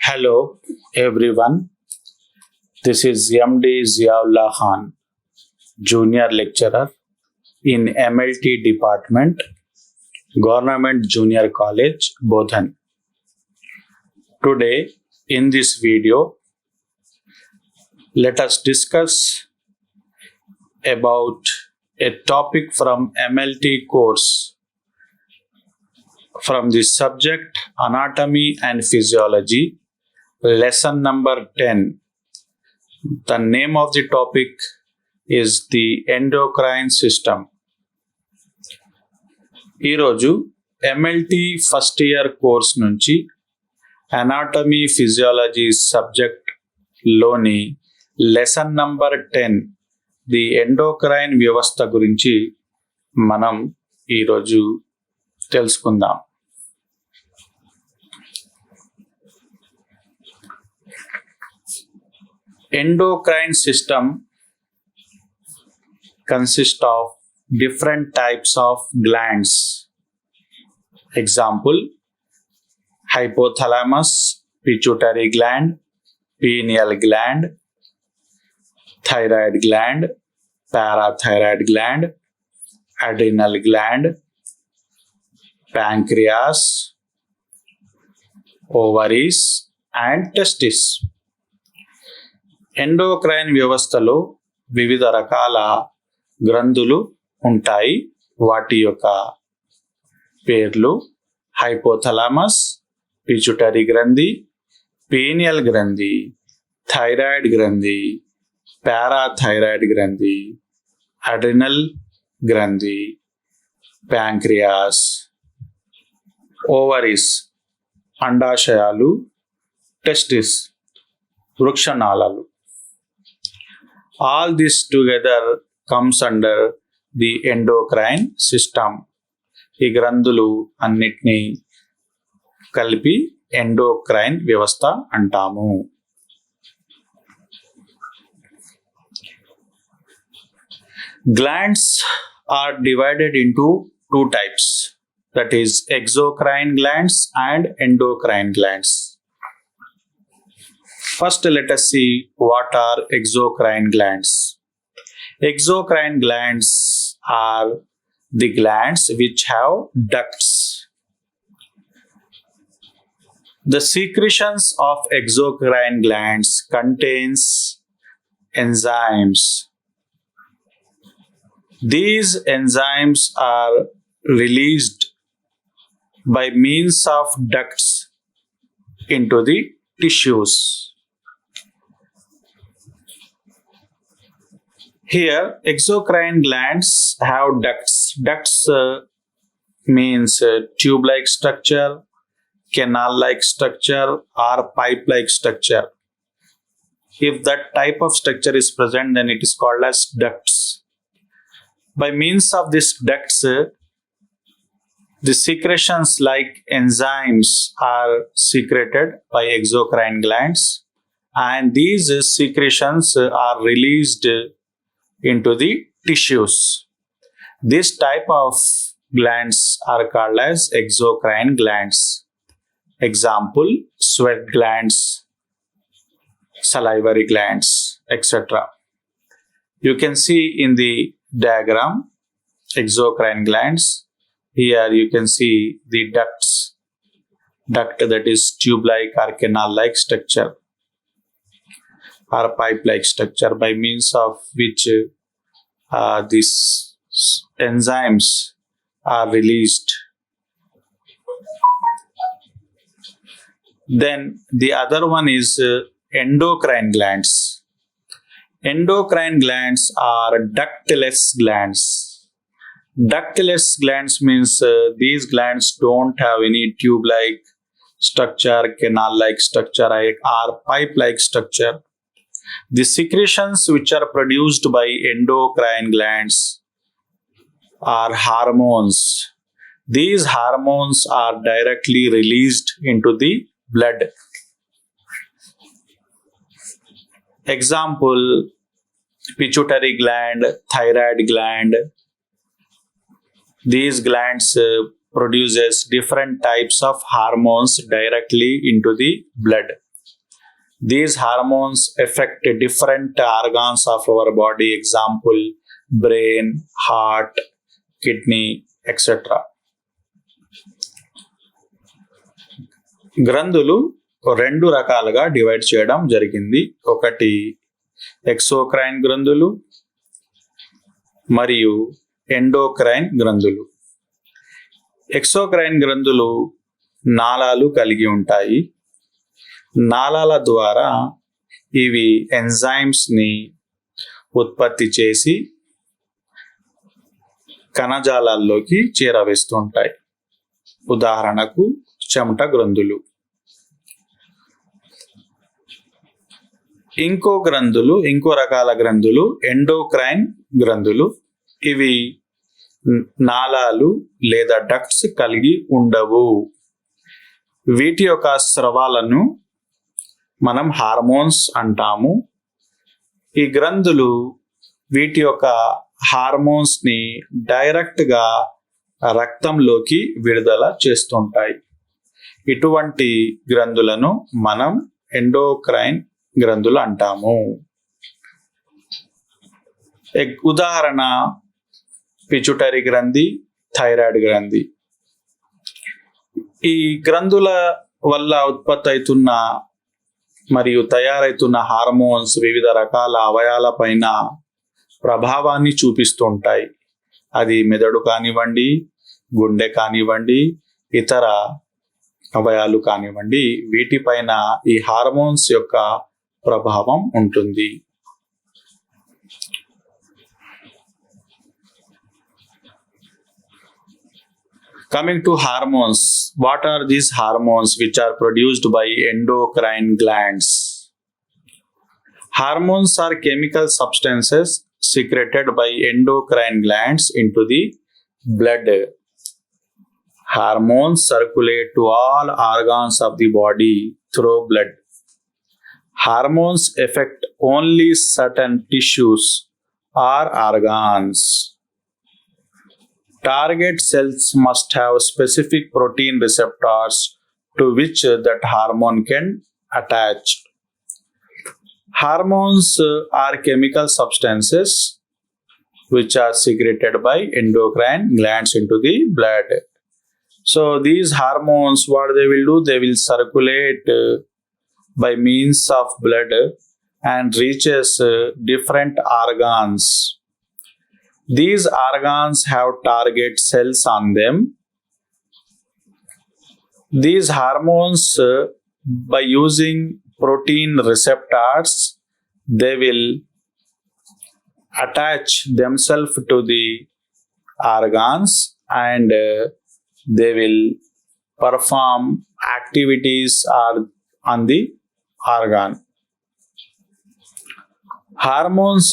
Hello everyone, this is MD Ziaullah Khan, Junior Lecturer in MLT Department, Government Junior College, Bodhan. Today in this video, let us discuss about a topic from MLT course from the subject Anatomy and Physiology, lesson number 10. The name of the topic is the endocrine system. ఈరోజు MLT first year course నుంచి anatomy physiology subject లోని lesson number 10 the endocrine వ్యవస్థ గురించి మనం ఈరోజు తెలుసుకుందాం. Endocrine system consists of different types of glands. Example: hypothalamus, pituitary gland, pineal gland, thyroid gland, parathyroid gland, adrenal gland, pancreas, ovaries and testes. Endocrine వ్యవస్థలో వివిధ రకాల గ్రంథులు ఉంటాయి. వాటి యొక్క పేర్లు హైపోథలామస్, పిచ్యుటరీ గ్రంథి, పీనియల్ గ్రంథి, థైరాయిడ్ గ్రంథి, పారాథైరాయిడ్ గ్రంథి, అడ్రినల్ గ్రంథి, ప్యాంక్రియాస్, ఓవరీస్ అండాశయాలు, టెస్టిస్ వృక్షనాళాలు. All this together comes under the endocrine system. ఈ గ్రంథులు అన్నిటినీ కలిపి ఎండోక్రైన్ వ్యవస్థ అంటాము. Glands are divided into two types, that is exocrine glands and endocrine glands. First, let us see what are exocrine glands. Exocrine glands are the glands which have ducts. The secretions of exocrine glands contains enzymes. These enzymes are released by means of ducts into the tissues. Here, exocrine glands have ducts. Ducts means tube-like structure, canal-like structure, or pipe-like structure. If that type of structure is present, then it is called as ducts. By means of these ducts, the secretions like enzymes are secreted by exocrine glands, and these secretions are released into the tissues. This type of glands are called as exocrine glands. Example: sweat glands, salivary glands, etc. You can see in the diagram exocrine glands. Here you can see the ducts, duct that is tube-like or canal-like structure or pipe-like structure, by means of which these enzymes are released. Then the other one is endocrine glands. Endocrine glands are ductless glands. Ductless glands means these glands don't have any tube-like structure, canal-like structure, or pipe-like structure. The secretions which are produced by endocrine glands are hormones. These hormones are directly released into the blood. Example: pituitary gland, thyroid gland. These glands produces different types of hormones directly into the blood. These hormones affect different organs of our body, example, brain, heart, kidney, etc. గ్రంథులు రెండు రకాలుగా divide చేయడం జరిగింది. ఒకటి exocrine గ్రంథులు మరియు endocrine గ్రంథులు. Exocrine గ్రంథులు నాళాలు కలిగి ఉంటాయి. నాళాల ద్వారా ఇవి ఎంజైమ్స్ ని ఉత్పత్తి చేసి కణజాలాల్లోకి చేరవేస్తుంటాయి. ఉదాహరణకు చెమట గ్రంథులు. ఇంకో రకాల గ్రంథులు ఎండోక్రైన్ గ్రంథులు. ఇవి నాళాలు లేదా డక్ట్స్ కలిగి ఉండవు. వీటి యొక్క స్రవాలను మనం హార్మోన్స్ అంటాము. ఈ గ్రంథులు వీటి యొక్క హార్మోన్స్ ని డైరెక్ట్ గా రక్తంలోకి విడుదల చేస్తుంటాయి. ఇటువంటి గ్రంథులను మనం ఎండోక్రైన్ గ్రంథులు అంటాము. ఉదాహరణ పిచ్యుటరీ గ్రంథి, థైరాయిడ్ గ్రంథి. ఈ గ్రంథుల వల్ల ఉత్పత్తి అవుతున్న మరియు తయారైతున్న హార్మోన్స్ వివిధ రకాల అవయాల పైన ప్రభావాన్ని చూపిస్తుంటాయి. అది మెదడు కానివ్వండి, గుండె కానివ్వండి, ఇతర అవయాలు కానివ్వండి, వీటిపైన ఈ హార్మోన్స్ యొక్క ప్రభావం ఉంటుంది. Coming to hormones, what are these hormones which are produced by endocrine glands? Hormones are chemical substances secreted by endocrine glands into the blood. Hormones circulate to all organs of the body through blood. Hormones affect only certain tissues or organs. Target cells must have specific protein receptors to which that hormone can attach. Hormones are chemical substances which are secreted by endocrine glands into the blood. So these hormones, what they will do, they will circulate by means of blood and reaches different organs. These organs have target cells on them. These hormones, by using protein receptors, they will attach themselves to the organs and they will perform activities on the organ. Hormones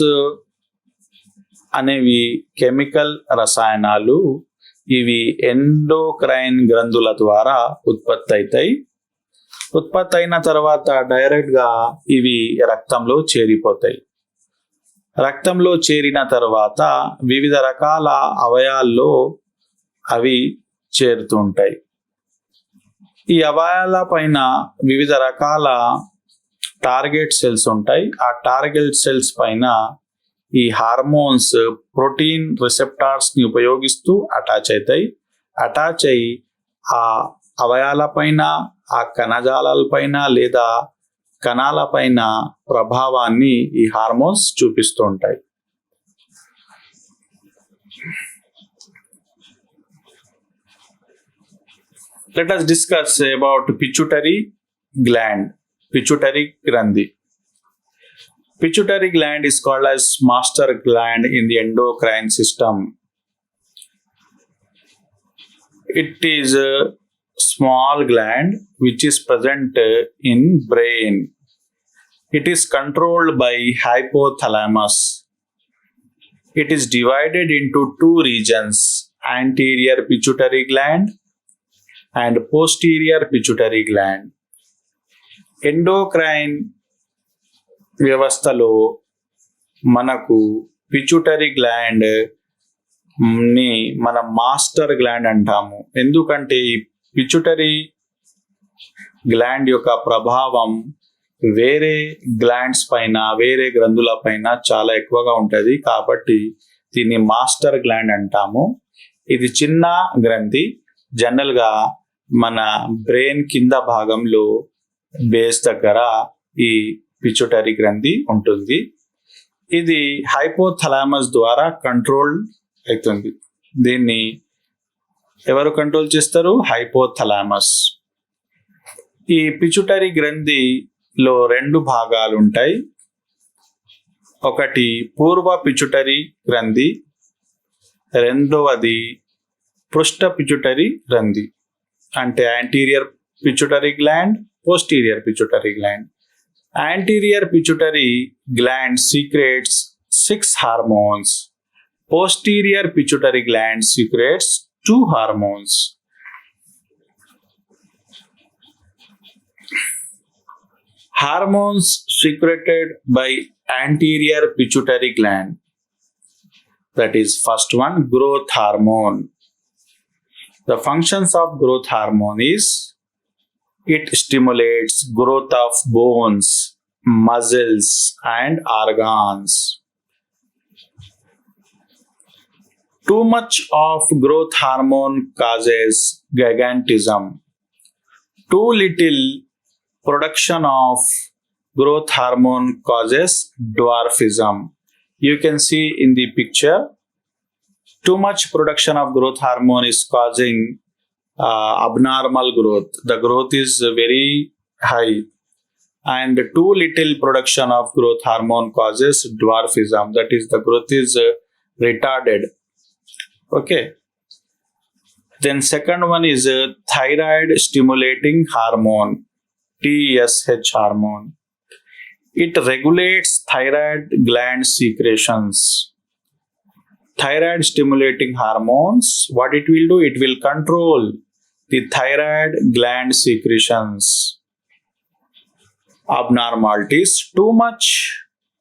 అనేవి chemical రసాయనాలు. ఇవి endocrine గ్రంథుల ద్వారా ఉత్పత్తి అవుతాయి. ఉత్పత్తి అయిన తర్వాత direct గా ఇవి రక్తంలో చేరిపోతాయి. రక్తంలో చేరిన తర్వాత వివిధ రకాల అవయాల్లో అవి చేరుతుంటాయి. ఈ అవయాల పైన వివిధ రకాల టార్గెట్ సెల్స్ ఉంటాయి. ఆ టార్గెట్ సెల్స్ పైన ఈ హార్మోన్స్ ప్రోటీన్ రిసెప్టార్స్ ని ఉపయోగిస్తూ అటాచ్ అవుతాయి. అటాచ్ అయి ఆ అవయాల పైన, ఆ కణజాలాల పైన లేదా కణాల పైన ప్రభావాన్ని ఈ హార్మోన్స్ చూపిస్తూ ఉంటాయి. Let us discuss about pituitary gland, pituitary grandhi. Pituitary gland is called as master gland in the endocrine system. It is a small gland which is present in brain. It is controlled by hypothalamus. It is divided into two regions, anterior pituitary gland and posterior pituitary gland. Endocrine వ్యవస్థలో మనకు pituitary gland ని మనం master gland అంటాము. ఎందుకంటే ఈ pituitary gland యొక్క ప్రభావం వేరే గ్లాండ్స్ పైన, వేరే గ్రంథుల పైన చాలా ఎక్కువగా ఉంటుంది. కాబట్టి దీన్ని మాస్టర్ గ్లాండ్ అంటాము. ఇది చిన్న గ్రంథి, జనరల్గా మన బ్రెయిన్ కింద భాగంలో బేస్ దగ్గర ఈ పిచ్యుటరీ గ్రంథి ఉంటుంది. ఇది హైపోథలామస్ ద్వారా కంట్రోల్ అవుతుంది. దీన్ని ఎవరు కంట్రోల్ చేస్తారు? హైపోథలామస్. ఈ పిచ్యుటరీ గ్రంథిలో 2 భాగాలు ఉంటాయి. ఒకటి పూర్వ పిచ్యుటరీ గ్రంథి, రెండవది పృష్ఠ పిచ్యుటరీ గ్రంథి. అంటే anterior pituitary gland, posterior pituitary gland. Anterior pituitary gland secretes 6 hormones. Posterior pituitary gland secretes 2 hormones. Hormones secreted by anterior pituitary gland. That is, first one, growth hormone. The functions of growth hormone is it stimulates growth of bones, muscles, and organs. Too much of growth hormone causes gigantism. Too little production of growth hormone causes dwarfism. You can see in the picture, too much production of growth hormone is causing abnormal growth. The growth is very high, and too little production of growth hormone causes dwarfism. That is, the growth is retarded. Okay. Then second one is thyroid stimulating hormone, TSH hormone. It regulates thyroid gland secretions. Thyroid stimulating hormones, what it will do? It will control the thyroid gland secretions. Abnormalities: too much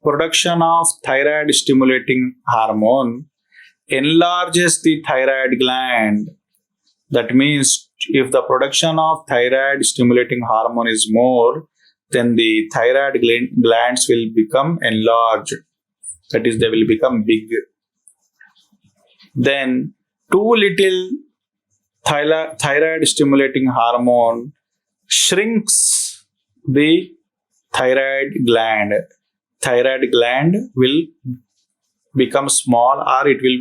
production of thyroid stimulating hormone enlarges the thyroid gland. That means if the production of thyroid stimulating hormone is more, then the thyroid glands will become enlarged. That is, they will become big. Then too little thyroid stimulating hormone shrinks the thyroid gland. Thyroid gland will become small, or it will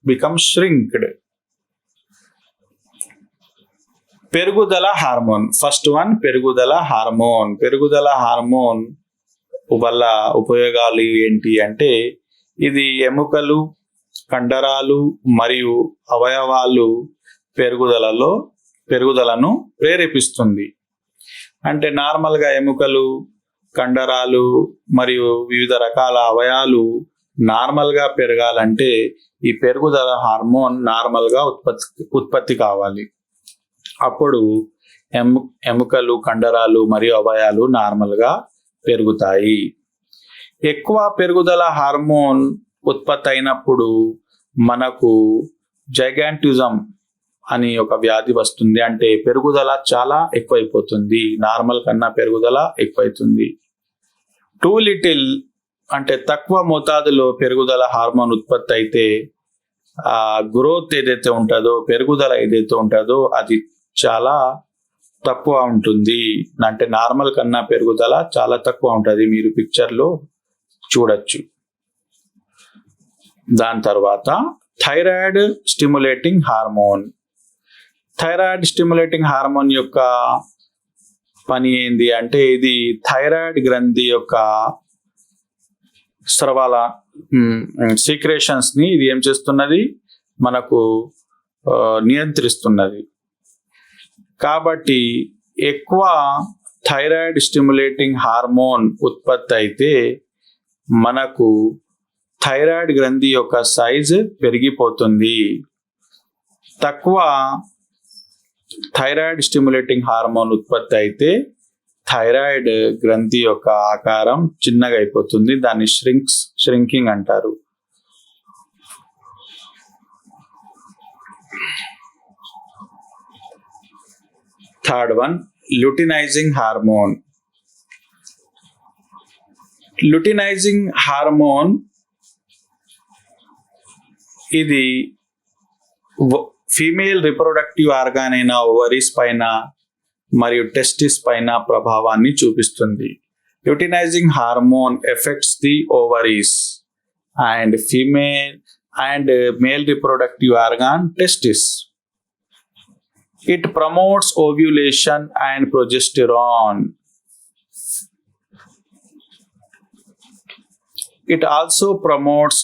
become shrinked. పెరుగుదల hormone. First one, పెరుగుదల hormone. పెరుగుదల hormone వల్ల ఉపయోగాలు ఏంటి అంటే, ఇది ఎముకలు, కండరాలు మరియు అవయవాలు పెరుగుదలను ప్రేరేపిస్తుంది. అంటే నార్మల్గా ఎముకలు, కండరాలు మరియు వివిధ రకాల అవయవాలు నార్మల్గా పెరగాలంటే ఈ పెరుగుదల హార్మోన్ నార్మల్గా ఉత్పత్తి కావాలి. అప్పుడు ఎముకలు, కండరాలు మరియు అవయవాలు నార్మల్గా పెరుగుతాయి. ఎక్కువ పెరుగుదల హార్మోన్ ఉత్పత్తి అయినప్పుడు మనకు జైగాంటిజం అని ఒక వ్యాధి వస్తుంది. అంటే పెరుగుదల చాలా ఎక్కువైపోతుంది, నార్మల్ కన్నా పెరుగుదల ఎక్కువైతుంది. టూ లిటిల్ అంటే తక్కువ మోతాదులో పెరుగుదల హార్మోన్ ఉత్పత్తి అయితే ఆ గ్రోత్ ఏదైతే ఉంటుందో, పెరుగుదల ఏదైతే ఉంటుందో అది చాలా తక్కువ ఉంటుంది. అంటే నార్మల్ కన్నా పెరుగుదల చాలా తక్కువ ఉంటుంది, మీరు పిక్చర్లో చూడొచ్చు. దాని తర్వాత thyroid stimulating hormone. Thyroid stimulating hormone యొక్క పని ఏంది అంటే, ఇది థైరాయిడ్ గ్రంథి యొక్క స్రవాల సీక్రేషన్స్ ని ఇది ఏం చేస్తున్నది, మనకు నియంత్రిస్తున్నది. కాబట్టి ఎక్కువ థైరాయిడ్ స్టిమ్యులేటింగ్ హార్మోన్ ఉత్పత్తి అయితే మనకు థైరాయిడ్ గ్రంథి యొక్క సైజ్ పెరిగిపోతుంది. తక్కువ థైరాయిడ్ స్టిమ్యులేటింగ్ హార్మోన్ ఉత్పత్తి అయితే థైరాయిడ్ గ్రంథి యొక్క ఆకారం చిన్నగా అయిపోతుంది. దాన్ని ష్రింకింగ్ అంటారు. Third one, luteinising hormone. Luteinising hormone ఇది ఫీమేల్ రిప్రొడక్టివ్ ఆర్గాన్ అయిన ఓవరీస్ పైన మరియు టెస్టిస్ పైన ప్రభావాన్ని చూపిస్తుంది. Luteinising hormone effects the ovaries and female and male reproductive organ testis. It promotes ovulation and progesterone. It also promotes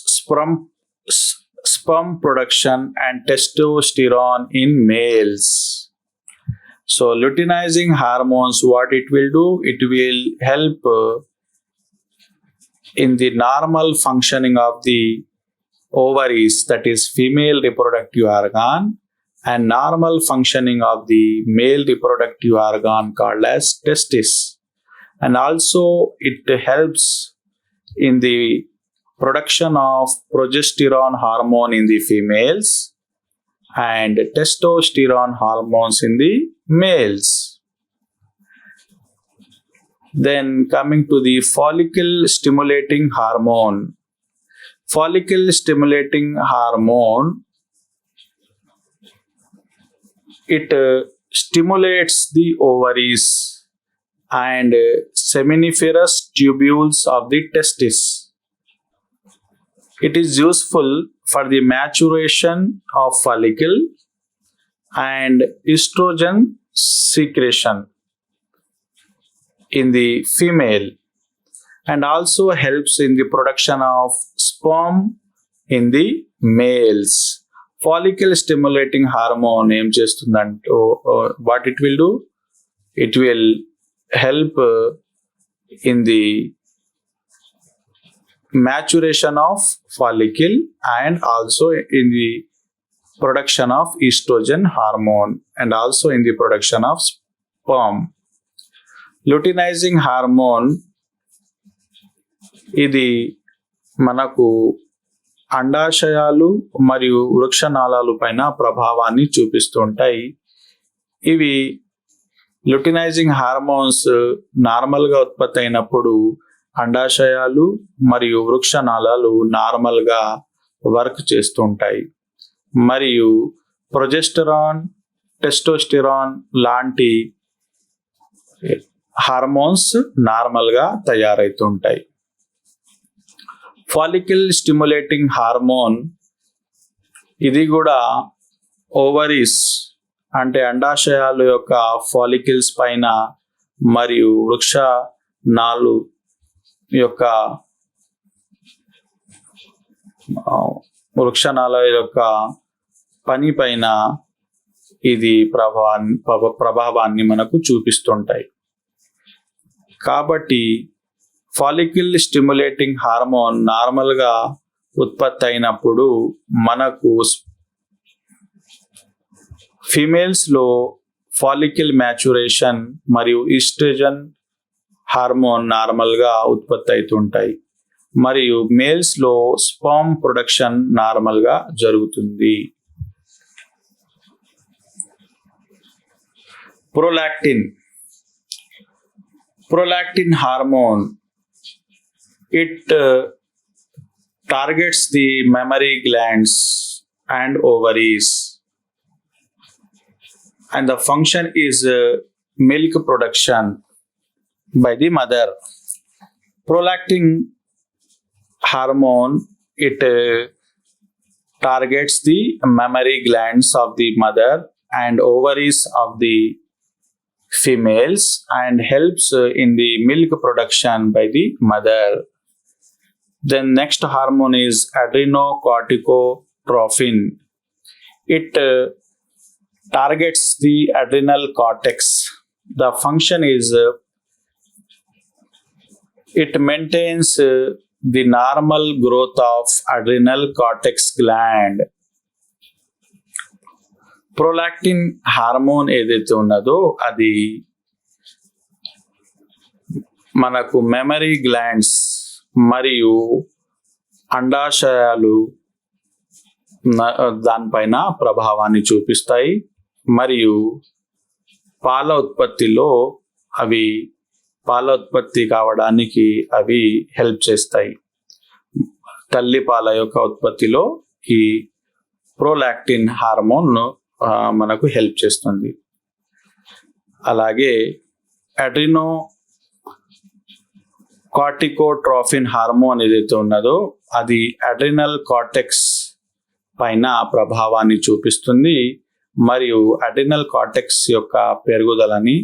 sperm production and testosterone in males. So luteinizing hormones, what it will do? It will help in the normal functioning of the ovaries, that is female reproductive organ, and normal functioning of the male reproductive organ called as testis. And also it helps in the production of progesterone hormone in the females and testosterone hormones in the males. Then coming to the follicle stimulating hormone. Follicle stimulating hormone, it stimulates the ovaries and seminiferous tubules of the testis. It is useful for the maturation of follicle and estrogen secretion in the female, and also helps in the production of sperm in the males. Follicle stimulating hormone em chestundante, what it will do? It will help in the maturation of follicle and also in the production of estrogen hormone and also in the production of sperm. Luteinizing hormone ఇది మనకు అండాశయాలు మరియు వృక్షనాళాలు పైన ప్రభావాన్ని చూపిస్తుంటాయి. ఇవి luteinising hormones నార్మల్గా ఉత్పత్తి అయినప్పుడు అండాశయాలు మరియు వృక్షనాళాలు నార్మల్గా వర్క్ చేస్తుంటాయి మరియు ప్రొజెస్టరాన్, టెస్టోస్టెరాన్ లాంటి హార్మోన్స్ నార్మల్గా తయారవుతుంటాయి. ఫాలికల్ స్టిమ్యులేటింగ్ హార్మోన్ ఇది కూడా ఓవరీస్ అంటే అండాశయాల యొక్క ఫాలికల్స్ పైన మరియు వృక్షనాళాలు యొక్క పని పైన ఇది ప్రభావాన్ని మనకు చూపిస్తుంటాయి. కాబట్టి ఫాలికల్ స్టిమ్యులేటింగ్ హార్మోన్ నార్మల్గా ఉత్పత్తి అయినప్పుడు మనకు ఫీమేల్స్లో ఫాలికల్ మ్యాచురేషన్ మరియు ఈస్ట్రోజన్ హార్మోన్ నార్మల్గా ఉత్పత్తి అవుతుంటాయి మరియు మేల్స్లో స్పర్మ్ ప్రొడక్షన్ నార్మల్గా జరుగుతుంది. Prolactin hormone, it targets the mammary glands and ovaries, and the function is milk production by the mother. Prolactin hormone, it targets the mammary glands of the mother and ovaries of the females and helps in the milk production by the mother. Then next hormone is adrenocorticotrophin. It targets the adrenal cortex. The function is it maintains the normal growth of adrenal cortex gland. Prolactin hormone ఏదైతే ఉన్నదో అది మనకు memory glands మరియు అండాశయాలు దానిపైన ప్రభావాన్ని చూపిస్తాయి మరియు పాల ఉత్పత్తిలో అవి పాల ఉత్పత్తి కావడానికి అవి హెల్ప్ చేస్తాయి. తల్లి పాల యొక్క ఉత్పత్తిలో ఈ ప్రోలాక్టిన్ హార్మోన్ మనకు హెల్ప్ చేస్తుంది. అలాగే అడ్రినో కార్టికోట్రోఫిన్ హార్మోన్ ఏదైతే ఉన్నదో అది అడ్రినల్ కార్టెక్స్ పైన ప్రభావాన్ని చూపిస్తుంది మరియు అడ్రినల్ కార్టెక్స్ యొక్క పెరుగుదలని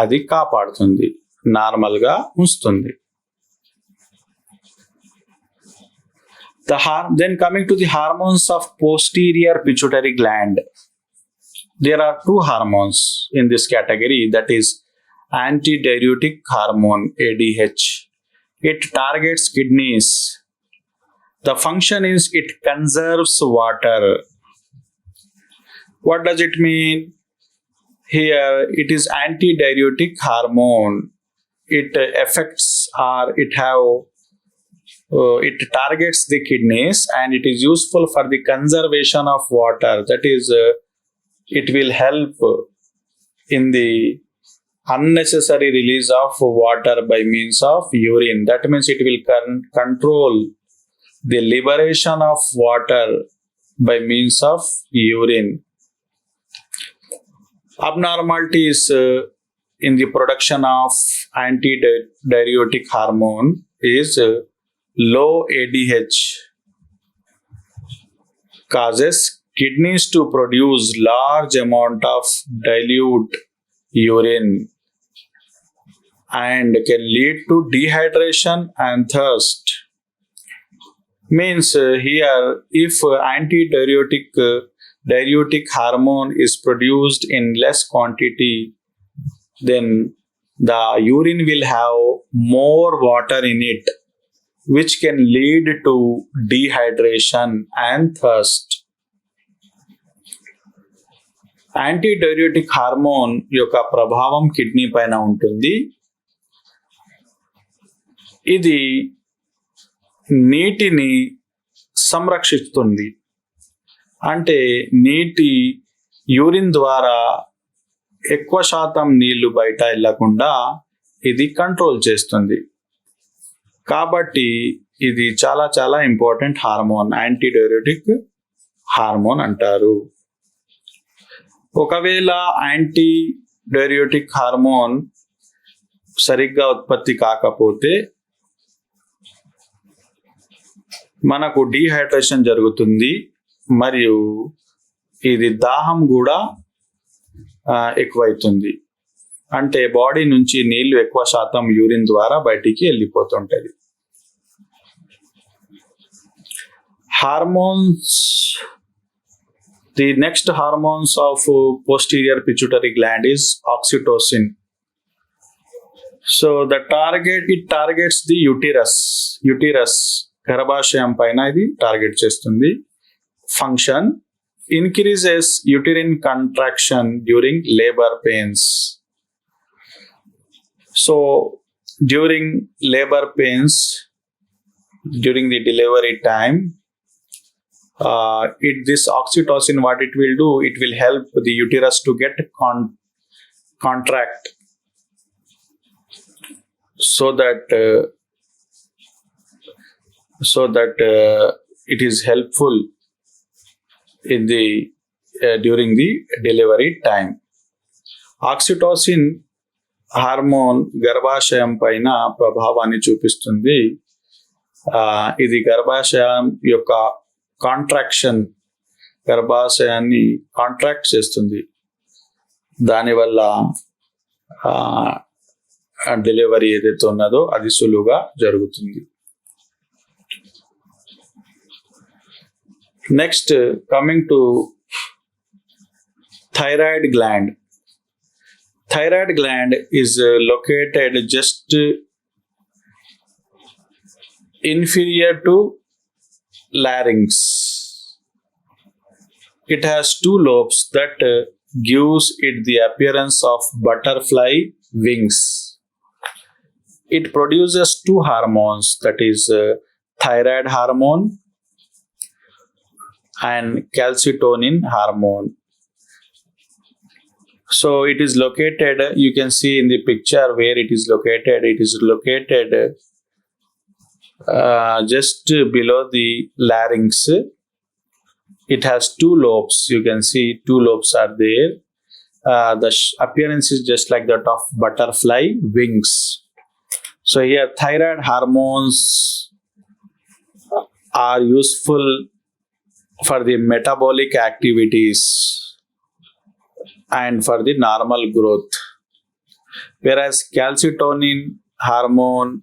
అది కాపాడుతుంది, నార్మల్గా ఉంచుతుంది. Then coming to the hormones of posterior pituitary gland, there are two hormones in this category, that is antidiuretic hormone ADH. It targets kidneys. The function is it conserves water. What does it mean? Here it is antidiuretic hormone. It affects or it targets the kidneys and it is useful for the conservation of water. That is, it will help in the unnecessary release of water by means of urine. That means it will control the liberation of water by means of urine. Abnormalities in the production of antidiuretic hormone is low ADH causes kidneys to produce large amount of dilute urine and can lead to dehydration and thirst. Means here if diuretic hormone is produced in less quantity, then the urine will have more water in it, which can lead to dehydration and thirst. Antidiuretic hormone యొక్క ప్రభావం kidney పైన ఉంటుంది. ఇది నీటిని సంరక్షిస్తుంది, అంటే నీటి urine ద్వారా ఎక్కువ శాతం నీళ్లు బయట వెళ్ళకుండా ఇది కంట్రోల్ చేస్తుంది. కాబట్టి ఇది చాలా చాలా ఇంపార్టెంట్ హార్మోన్, యాంటీడైయూరెటిక్ హార్మోన్ అంటారు. ఒకవేళ యాంటీడైయూరెటిక్ హార్మోన్ సరిగ్గా ఉత్పత్తి కాకపోతే మనకు డీహైడ్రేషన్ జరుగుతుంది మరియు ఇది దాహం కూడా ఎక్కువైతుంది, అంటే బాడీ నుంచి నీళ్లు ఎక్కువ శాతం యూరిన్ ద్వారా బయటికి వెళ్ళిపోతుంటది. Hormones, the next hormones of posterior pituitary gland is oxytocin. So it targets the uterus గర్భాశయం పైన ఇది టార్గెట్ చేస్తుంది. Function increases uterine contraction during labor pains. So during labor pains, during the delivery time, this oxytocin, what it will do, it will help the uterus to get contract, so that it is helpful in the during the delivery time. Oxytocin hormone గర్భాశయం పైన ప్రభావాన్ని చూపిస్తుంది. ఇది గర్భాశయం యొక్క contraction, గర్భాశయాన్ని contract చేస్తుంది. దానివల్ల delivery ఏదైతే ఉన్నదో అది సులువుగా జరుగుతుంది. Next coming to thyroid gland. Thyroid gland is located just inferior to larynx. It has two lobes that gives it the appearance of butterfly wings. It produces two hormones, that is thyroid hormone and calcitonin hormone. So it is located, you can see in the picture where it is located. It is located just below the larynx. It has two lobes. You can see two lobes are there. The appearance is just like that of butterfly wings. So here thyroid hormones are useful for the metabolic activities and for the normal growth, whereas calcitonin hormone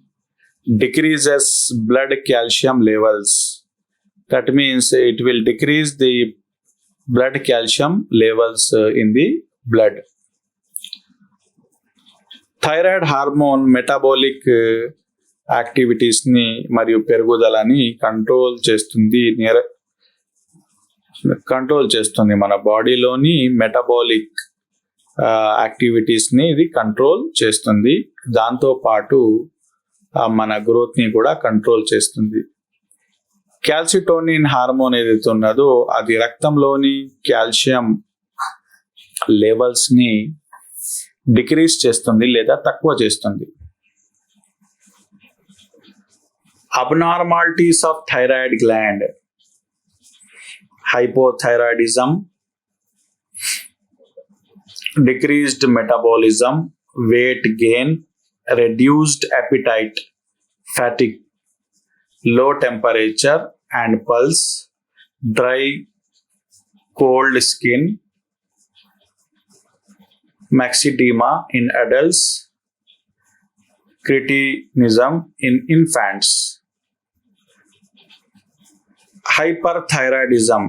decreases blood calcium levels. That means it will decrease the blood calcium levels in the blood. Thyroid hormone metabolic activities ని మరియు పెరుగుదలని control చేస్తుంది మన బాడీలోని metabolic activities ని ఇది control చేస్తుంది. దాంతో పాటు మన గ్రోత్ ని కూడా కంట్రోల్ చేస్తుంది. క్యాల్సిటోనిన్ హార్మోన్ ఏదైతే ఉన్నదో అది రక్తంలోని కాల్షియం లెవెల్స్ ని డిక్రీజ్ చేస్తుంది లేదా తక్కువ చేస్తుంది. Abnormalities of thyroid gland: hypothyroidism, decreased metabolism, weight gain, reduced appetite, fatigue, low temperature and pulse, dry, cold skin, myxedema in adults, cretinism in infants. Hyperthyroidism: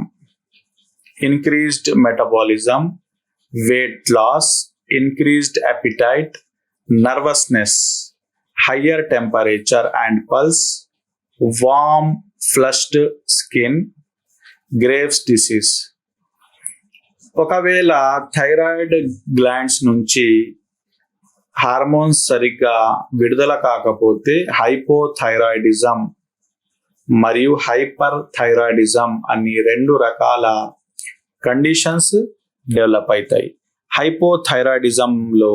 increased metabolism, weight loss, increased appetite, nervousness, higher temperature and pulse, warm, flushed skin, Graves' disease. ఒకవేళ thyroid glands నుంచి hormones సరిగ్గా విడుదల కాకపోతే hypothyroidism మరియు hyper thyroidism అన్ని రెండు రకాల conditions develop అవుతాయి. హైపోథైరాయిడిజంలో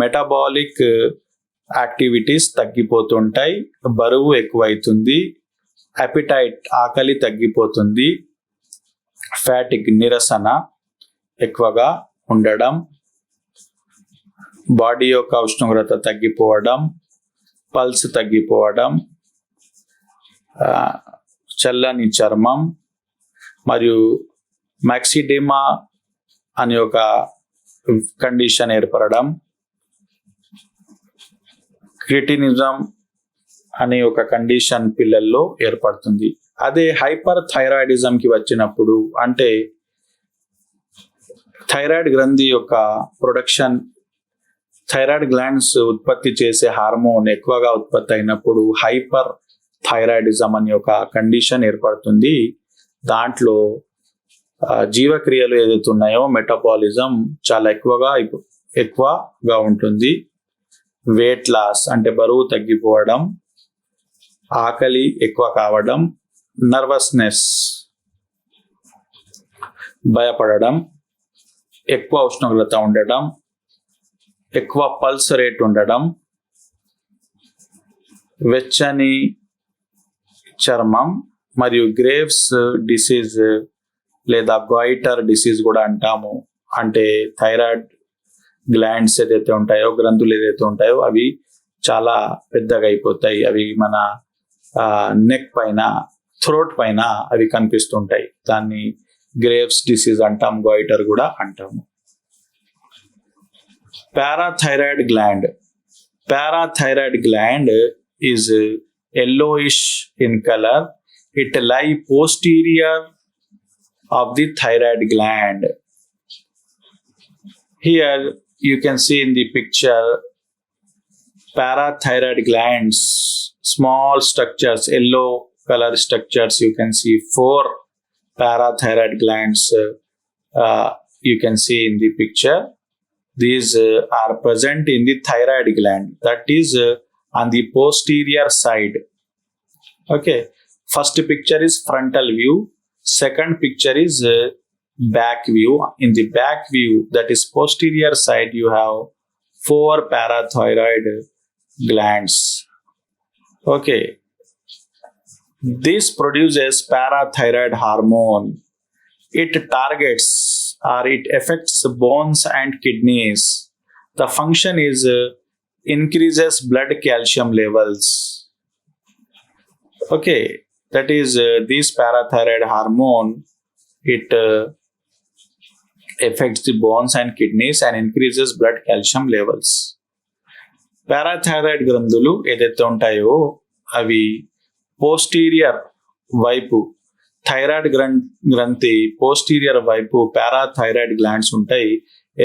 మెటబాలిక్ యాక్టివిటీస్ తగ్గిపోతుంటాయి, బరువు ఎక్కువైతుంది, అపిటైట్ ఆకలి తగ్గిపోతుంది, ఫ్యాటిక్ నిరసన ఎక్కువగా ఉండడం, బాడీ యొక్క ఉష్ణోగ్రత తగ్గిపోవడం, పల్స్ తగ్గిపోవడం, చల్లని చర్మం మరియు మ్యాక్సిడెమా అనే ఒక కండిషన్ ఏర్పడడం, క్రిటినిజం అనే ఒక కండిషన్ పిల్లల్లో ఏర్పడుతుంది. అదే హైపర్ థైరాయిడిజంకి వచ్చినప్పుడు అంటే థైరాయిడ్ గ్రంథి యొక్క ప్రొడక్షన్, థైరాయిడ్ గ్లాండ్స్ ఉత్పత్తి చేసే హార్మోన్ ఎక్కువగా ఉత్పత్తి అయినప్పుడు హైపర్ థైరాయిడిజం అనే ఒక కండిషన్ ఏర్పడుతుంది. దాంట్లో జీవక్రియలు ఏదైతే ఉన్నాయో మెటబాలిజం చాలా ఎక్కువగా ఉంటుంది. వెయిట్ లాస్ అంటే బరువు తగ్గిపోవడం, ఆకలి ఎక్కువ కావడం, నర్వస్నెస్ భయపడడం, ఎక్కువ ఉష్ణోగ్రత ఉండడం, ఎక్కువ పల్స్ రేట్ ఉండడం, వెచ్చని చర్మం మరియు గ్రేవ్స్ డిసీజ్ లేదా గాయిటర్ డిసీజ్ కూడా అంటాము. అంటే థైరాయిడ్ గ్లాండ్స్ ఏదైతే ఉంటాయో, గ్రంథులు ఏదైతే ఉంటాయో అవి చాలా పెద్దగా అయిపోతాయి. అవి మన నెక్ పైన, థ్రోట్ పైన అవి కనిపిస్తుంటాయి. దాన్ని గ్రేవ్స్ డిసీజ్ అంటాం, గాయిటర్ కూడా అంటాము. Parathyroid gland. Parathyroid gland is yellowish in color. It lie posterior of the thyroid gland. Here you can see in the picture parathyroid glands, small structures, yellow color structures. You can see 4 parathyroid glands you can see in the picture. These are present in the thyroid gland, that is on the posterior side. Okay, first picture is frontal view, second picture is back view. In the back view, that is posterior side, you have 4 parathyroid glands. Okay. This produces parathyroid hormone. It targets or it affects bones and kidneys. The function is increases blood calcium levels. Okay, that is this parathyroid hormone. It affects the bones and kidneys and increases blood calcium levels. Parathyroid గ్రంథులు ఏదైతే ఉంటాయో అవి posterior వైపు thyroid గ్రంథి posterior వైపు parathyroid glands ఉంటాయి.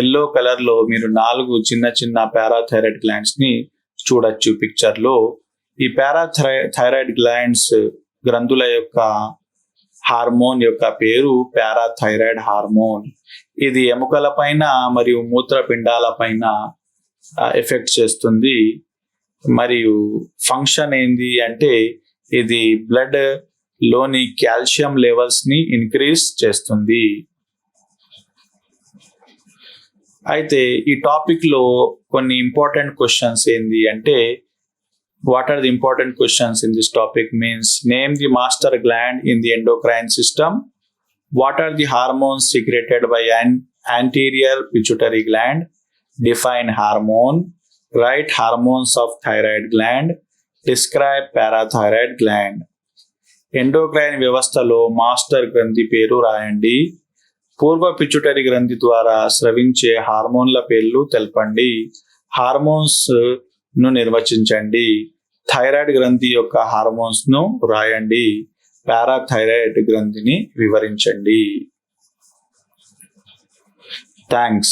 Yellow colour లో మీరు 4 చిన్న చిన్న పారాథైరాయిడ్ గ్లాండ్స్ ని చూడొచ్చు పిక్చర్ లో. ఈ పారాథైరాయిడ్ గ్లాండ్స్ గ్రంథుల యొక్క హార్మోన్ యొక్క పేరు పారాథైరాయిడ్ హార్మోన్. ఇది ఎముకల పైన మరియు మూత్రపిండాల పైన ఎఫెక్ట్ చేస్తుంది. మరియు ఫంక్షన్ ఏంది అంటే ఇది బ్లడ్ లోని కాల్షియం లెవెల్స్ ని ఇంక్రీజ్ చేస్తుంది. అయితే ఈ టాపిక్ లో కొన్ని ఇంపార్టెంట్ క్వశ్చన్స్ ఏంది అంటే, what are the important questions in this topic means name the master gland in the endocrine system, what are the hormones secreted by an anterior pituitary gland, define hormone, write hormones of thyroid gland, describe parathyroid gland. Endocrine వ్యవస్థలో master గ్రంథి పేరు రాయండి. పూర్వ pituitary గ్రంథి ద్వారా స్రవించే హార్మోన్ల పేర్లు తెలపండి. హార్మోన్స్ ను నిర్వచించండి. థైరాయిడ్ గ్రంథి యొక్క హార్మోన్స్ ను రాయండి. పారాథైరాయిడ్ గ్రంథిని వివరించండి. థ్యాంక్స్.